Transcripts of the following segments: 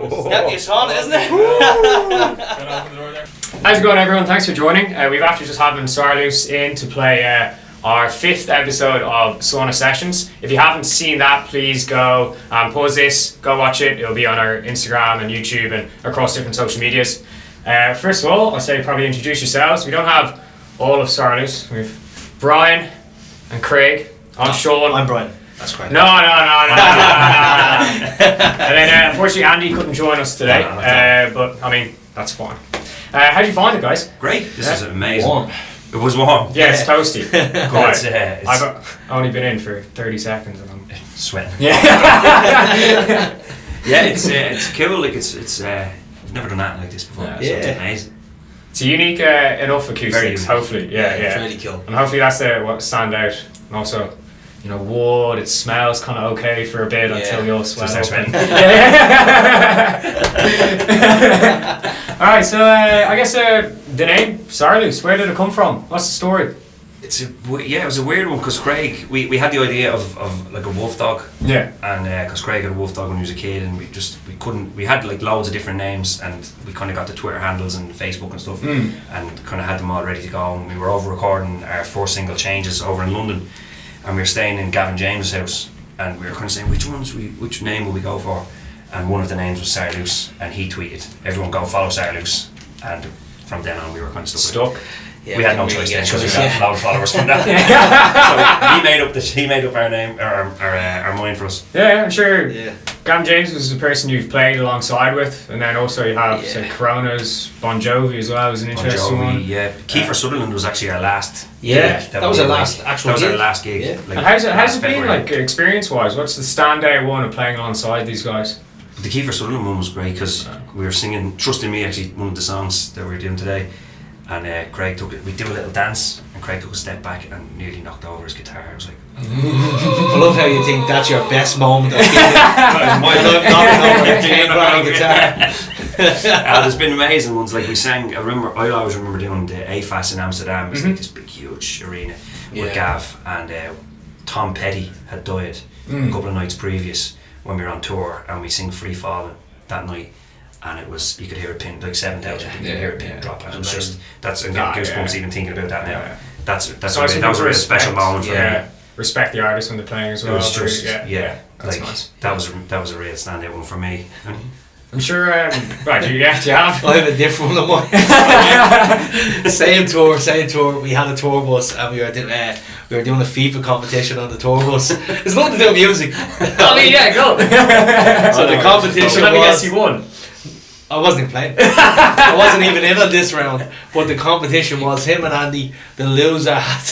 Definitely a sauna, isn't it? How's it going, everyone? Thanks for joining. We've actually just having Saarloos in to play our 5th episode of Sauna Sessions. If you haven't seen that, please go pause this, go watch it. It'll be on our Instagram and YouTube and across different social medias. First of all, I'll say probably introduce yourselves. We don't have all of Saarloos. We've Brian and Craig. I'm Sean. I'm Brian. That's correct. No. And then unfortunately Andy couldn't join us today. But I mean, that's fine. How'd you find it, guys? Great. This is amazing. Warm. It was warm. Yeah, it's toasty. It's I've only been in for 30 seconds and I'm sweating. Yeah. Yeah, it's cool. Like it's I've never done that like this before. So it's amazing. It's a unique enough acoustics. Unique. Hopefully, yeah. It's really cool. And hopefully that's what stand out. And also, wood. It smells kind of okay for a bit until you all sweat up. All right, so I guess the name Saarloos. Where did it come from? What's the story? It was a weird one because Craig, we had the idea of like a wolf dog. Yeah. And because Craig had a wolf dog when he was a kid, and we had like loads of different names, and we kind of got the Twitter handles and Facebook and stuff, and kind of had them all ready to go. And we were over recording our 4 single changes over in London, and we were staying in Gavin James' house, and we were kind of saying which name will we go for, and one of the names was Saarloos, and he tweeted, "Everyone go follow Saarloos," and from then on we were kind of stuck. Yeah, we had no choice then because we got a lot of followers from that. So he made up our name, our mind for us. Yeah, I'm sure. Yeah. Gavin James was the person you've played alongside with, and then also you have Corona's Bon Jovi as well. Was an interesting one. Yeah, Kiefer Sutherland was actually our last. Yeah, that was our last actual. That was our last gig. Yeah. Like, and how's it been like experience-wise? What's the standout one of playing alongside these guys? The Kiefer Sutherland one was great because we were singing "Trust in Me," actually one of the songs that we were doing today. And Craig we did a little dance, and Craig took a step back and nearly knocked over his guitar. I was like, I love how you think that's your best moment of gigging. There's been amazing ones, like we sang, I always remember doing the AFAS in Amsterdam. It's like this big huge arena with Gav, and Tom Petty had died a couple of nights previous when we were on tour, and we sing Free Fallin' that night. And it was, you could hear a pin, like 7,000 people, you could hear a pin drop, and it was just, I'm getting goosebumps even thinking about that now. That was a really special moment for me. Respect the artist when they're playing as well. It was just, that's like, nice. that was a real standout one for me. I'm sure, right, do you have? I have a different one of mine. Same tour, we had a tour bus, and we were doing a FIFA competition on the tour bus. It's nothing to do with music. I mean, yeah, go. So the competition so let me guess you won. I wasn't even playing. I wasn't even in on this round. But the competition was him and Andy. The loser had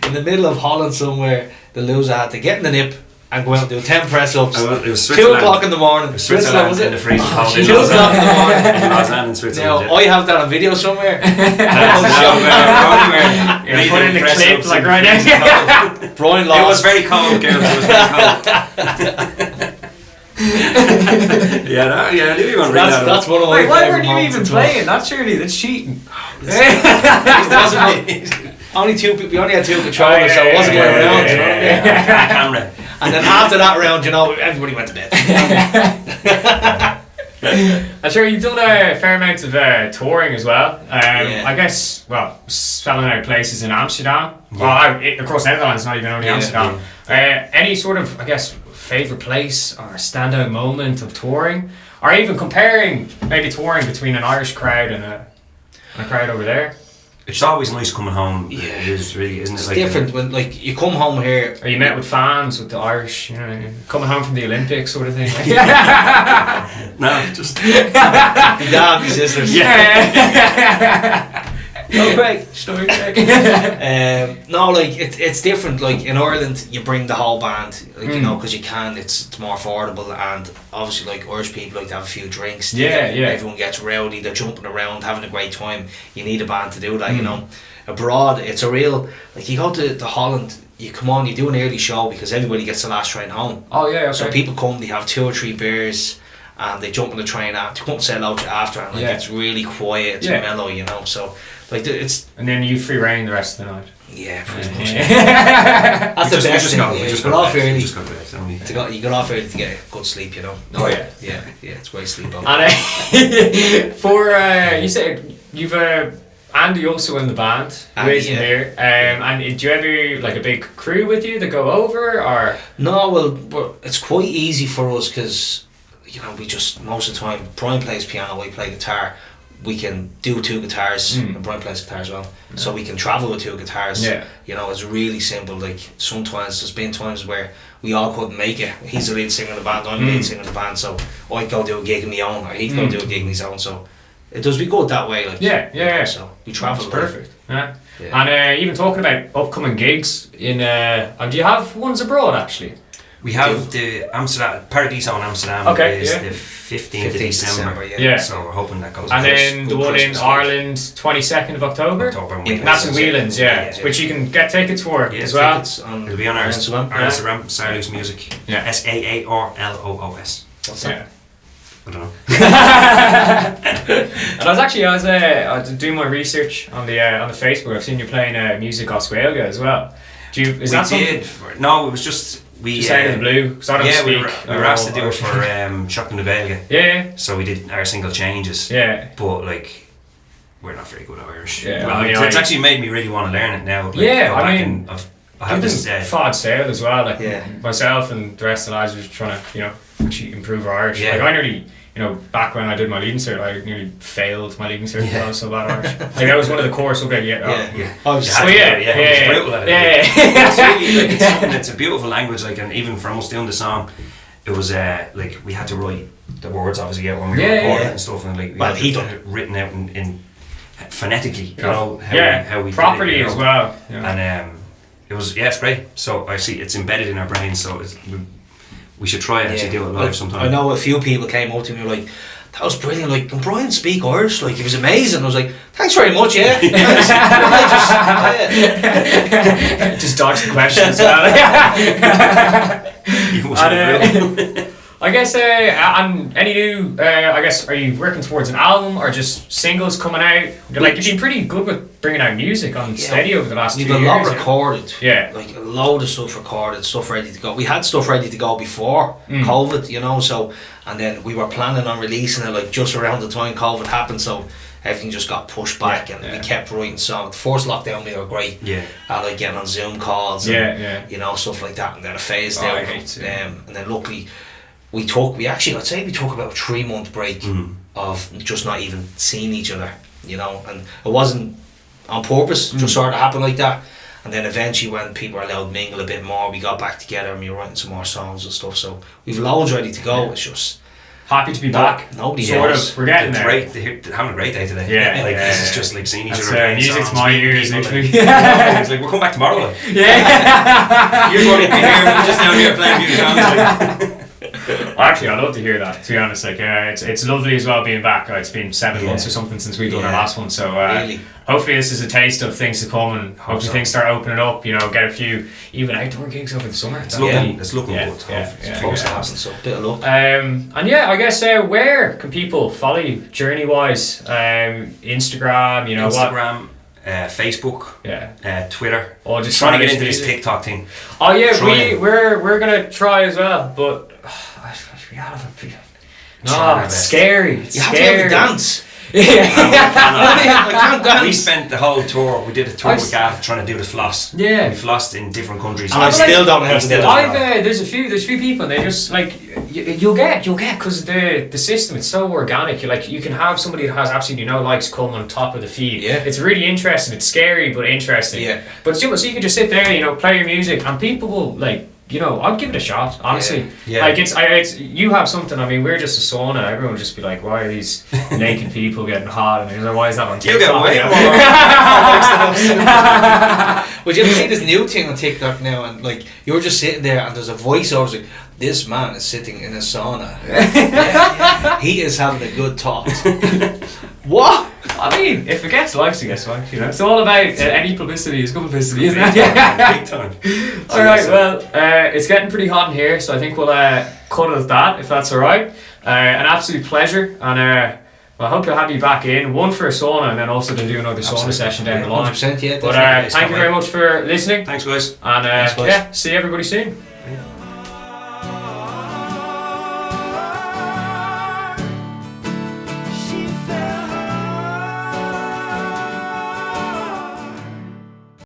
in the middle of Holland somewhere. The loser had to get in the nip and go out and do 10 press-ups. It was 2 o'clock in the morning. Switzerland was it? In the freezing cold. 2 o'clock in the morning. In Lausanne in Switzerland. Now I have that on video somewhere. Put in the clip like right now. Brian lost. It was very cold, girls. It was very cold. I knew you want to read that. That's one of my why weren't you even playing? That's cheating. Only 2 people. We only had 2 controllers, so it wasn't going around. You know what I mean? Camera. And then after that round, everybody went to bed. I'm sure you've done a fair amount of touring as well. I guess, selling out places in Amsterdam. Well, across Netherlands, not even only Amsterdam. Any sort of, I guess, favourite place or standout moment of touring? Or even comparing maybe touring between an Irish crowd and a crowd over there? It's always nice coming home. Yeah, it is really, isn't it? It's like different when you come home here. Or you met with fans with the Irish, coming home from the Olympics sort of thing. No, just dad, my sisters. Yeah. No, Craig. Story, Craig. No, like it's different. Like in Ireland, you bring the whole band, because you can. It's more affordable, and obviously, like Irish people like to have a few drinks. Everyone gets rowdy. They're jumping around, having a great time. You need a band to do that, Abroad, it's a real you go to Holland. You come on, you do an early show because everybody gets the last train home. Oh yeah, okay. So people come, they have 2 or 3 beers. And they jump on the train after, come and say hello to you after, and it's really quiet, it's mellow, So Like it's. And then you free reign the rest of the night. Yeah, pretty much. Yeah. That's the best thing. We just got got off early. Just got to bed, don't we? You got off early to get good sleep, you know. Oh yeah. Yeah, it's great sleep. And for you said you've Andy also in the band, Andy, isn't here. And do you ever like a big crew with you that go over or? No, well, it's quite easy for us because you know we just most of the time Brian plays piano, I play guitar. We can do 2 guitars, and Brian plays guitar as well. Yeah. So we can travel with 2 guitars. Yeah. You know, it's really simple. Like sometimes there's been times where we all couldn't make it. He's the lead singer in the band, I'm the lead singer in the band, so I'd go do a gig on my own, or he'd go do a gig on his own. So it does be good that way. Like yeah. So we travel. That's perfect. Yeah. Yeah. And even talking about upcoming gigs in, do you have ones abroad actually? We have the Amsterdam Paradiso in Amsterdam. Okay, is yeah. the 15th of December. Yeah. So we're hoping that goes. And good. then the one in Ireland, 22nd of October. That's in Whelan's, yeah. Which you can get tickets for as well. It'll be on our Instagram, Saarloos Music. Yeah. Saarloos. What's that? I don't know. And I was doing my research on the Facebook. I've seen you playing music Osquelga as well. Is that something? No, it was just. We just out of the blue. We were asked to do it for Shocking the Belga. Yeah. So we did our single changes. Yeah. But like, we're not very good at Irish. Yeah. Well, it's actually made me really want to learn it now. Like, I have this Fad Saoil as well. Like myself and the rest of the lads were just trying to actually improve our Irish. Yeah. Like I nearly. Back when I did my leading cert, I nearly failed my leading cert because I was so bad at Irish. Like that was one of the core subjects. It's a beautiful language. Like, and even for us doing the song, it was like we had to write the words obviously out when we were recording and stuff, and like he done it written out in phonetically, how we properly did it, as well. And it was it's great. So I see it's embedded in our brains. So we should try and actually do it live sometime. I know a few people came up to me and were like, that was brilliant, like, can Brian speak Irish? Like, it was amazing. I was like, thanks very much, yeah. Just dodge the question as well. I guess, and any new, are you working towards an album or just singles coming out? Like, you've been pretty good with bringing out music on steady over the last 2 years. We've a lot recorded. Yeah. Like, a load of stuff recorded, stuff ready to go. We had stuff ready to go before COVID, so, and then we were planning on releasing it, like, just around the time COVID happened, so everything just got pushed back and we kept writing songs. The first lockdown we were great at, like, getting on Zoom calls and, stuff like that, and then it phased out. And then luckily, we took about a 3-month break of just not even seeing each other, and it wasn't on purpose, just sort of happened like that. And then eventually when people were allowed to mingle a bit more, we got back together and we were writing some more songs and stuff, so we've loads ready to go. It's just happy to be back. Nobody else. We're getting there. They're having a great day today. This is just like seeing each other. Music's my ears, literally. It's like, we'll come back tomorrow. Like. Yeah. You're going to be here, we're just down here playing music songs. Actually, I love to hear that. To be honest, like it's lovely as well being back. It's been 7 months or something since we done our last one, so hopefully this is a taste of things to come, and hopefully things start opening up. Get a few even outdoor gigs over the summer. It's looking good. It's close to happening, so a bit of luck. And I guess where can people follow you journey wise? Instagram, Instagram. Facebook, Twitter. Or just trying to get into this TikTok thing. Oh yeah, we're gonna try as well, but we have it's scary. You have to have a dance. I can't dance. We spent the whole tour. We did a tour with Gav trying to do the floss. Yeah, we flossed in different countries. And I still don't know how to do it. There's a few people. And they just like you'll get because the system, it's so organic. You can have somebody that has absolutely no likes come on top of the feed. Yeah, it's really interesting. It's scary but interesting. Yeah, but so you can just sit there, play your music, and people will like. I'd give it a shot, honestly. Yeah. Like it's you have something. I mean, we're just a sauna. Everyone would just be like, "Why are these naked people getting hot?" And they're like, "Why is that on TikTok?" You get way more. Would you ever see this new thing on TikTok now? And like you're just sitting there, and there's a voiceover like, "This man is sitting in a sauna. He is having a good talk." What? I mean, if it gets likes, it gets likes. It's all about any publicity is good publicity, isn't it? Big time. Alright, well, it's getting pretty hot in here, so I think we'll cut it at that, if that's alright. An absolute pleasure, and Well, I hope you'll have you back in, one for a sauna and then also to do another sauna session down the line. 100%, yeah. But thank you very much for listening. Thanks, guys. And Thanks, guys. yeah, see everybody soon.